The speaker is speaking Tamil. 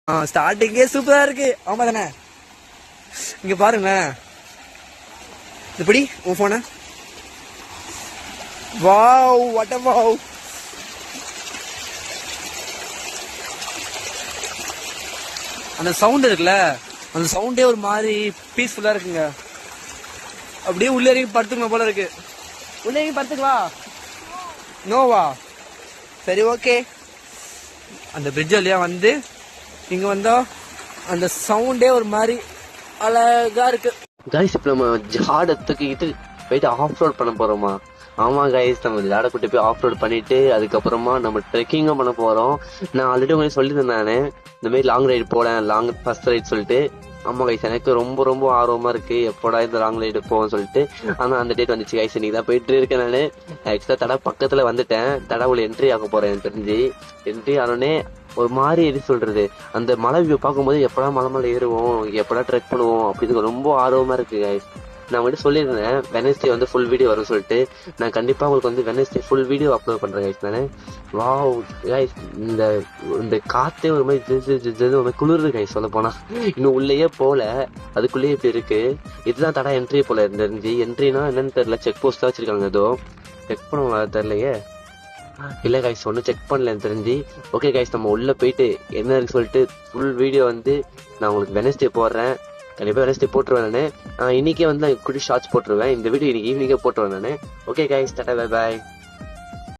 ஸ்டார்டிங்கே சூப்பரா இருக்கு. ஆமா தானே? இங்க பாருங்க, இப்படி உன் போன. Wow, what a wow. அந்த சவுண்ட் இருக்குல்ல, அந்த சவுண்டே ஒரு மாதிரி பீஸ்ஃபுல்லா இருக்குங்க. அப்படியே உள்ள இறங்கி படுத்துக்கணும் போல இருக்கு. உள்ள இறங்கி படுத்துக்கலாம். நோவா? சரி, ஓகே. அந்த பிரிட்ஜ் வழியா வந்து இங்க வந்தா அந்த சவுண்டே ஒரு மாதிரி அழகா இருக்கு. கைஸ் இப்ப நம்ம ஜாட தூக்கிட்டு போயிட்டு ஆஃப் ரோட் பண்ண போறோமா? ஆமா கைஸ், நம்ம ஜாட கூட்டி போய் ஆஃப் ரோட் பண்ணிட்டு அதுக்கப்புறமா நம்ம ட்ரெக்கிங்கும் பண்ண போறோம். நான் ஆல்ரெடி உங்களுக்கு சொல்லியிருந்தேன் நானு இந்த மாதிரி லாங் ரைடு போறேன், லாங் ஃபர்ஸ்ட் ரைட் சொல்லிட்டு. ஆமா கைஸ், எனக்கு ரொம்ப ரொம்ப ஆர்வமா இருக்கு எப்போடா இந்த லாங் ரைடு போவோம்னு சொல்லிட்டு. ஆனா அந்த டேட் வந்துச்சு கைஸ், இன்னைக்கு தான் போயிட்டு இருக்கேன் நானு. ஆக்சுவலா தடா பக்கத்துல வந்துட்டேன். தடா உள்ள என்ட்ரி ஆக போறேன். எனக்கு தெரிஞ்சு என்ட்ரி ஆனோடனே ஒரு மாதிரி எது சொல்றது, அந்த மலை வியூ பார்க்கும்போது எப்படா மலை ஏறுவோம், எப்படா ட்ரெக் பண்ணுவோம் அப்படின்னு ரொம்ப ஆர்வமா இருக்கு கைஸ். நான் வந்து சொல்லியிருந்தேன் வெனஸ்டே வந்து ஃபுல் வீடியோ வரும் சொல்லிட்டு. நான் கண்டிப்பா உங்களுக்கு வந்து வெனஸ்டே ஃபுல் வீடியோ அப்லோட் பண்றேன் கைஸ் நானு. வாவ் கைஸ், இந்த காத்தே ஒரு மாதிரி குளிர்து கைஸ். சொல்ல போனா இன்னும் உள்ளேயே போல, அதுக்குள்ளேயே இப்படி இருக்கு. இதுதான் தடா என்ட்ரி போல தெரிஞ்சு. என்ட்ரினா என்னன்னு தெரியல, செக் போஸ்ட் தான் வச்சிருக்காங்க. ஏதோ செக் பண்ணுவாங்க தெரியலையே. இல்ல கைஸ், ஒன்னும் செக் பண்ணல தெரிஞ்சு. ஓகே கைஸ், நம்ம உள்ள போயிட்டு என்ன இருக்கு சொல்லிட்டு ஃபுல் வீடியோ வந்து நான் உங்களுக்கு வெனஸ்டே போடுறேன். கண்டிப்பா வெனஸ்டே போட்டுருவேன் நானு. இன்னைக்கே வந்து நான் குட்டி ஷார்ட்ஸ் போட்டுருவேன். இந்த வீடியோ இன்னைக்கு ஈவினிங்கே போட்டுருவேன் நானு. Okay guys, Tata, bye bye.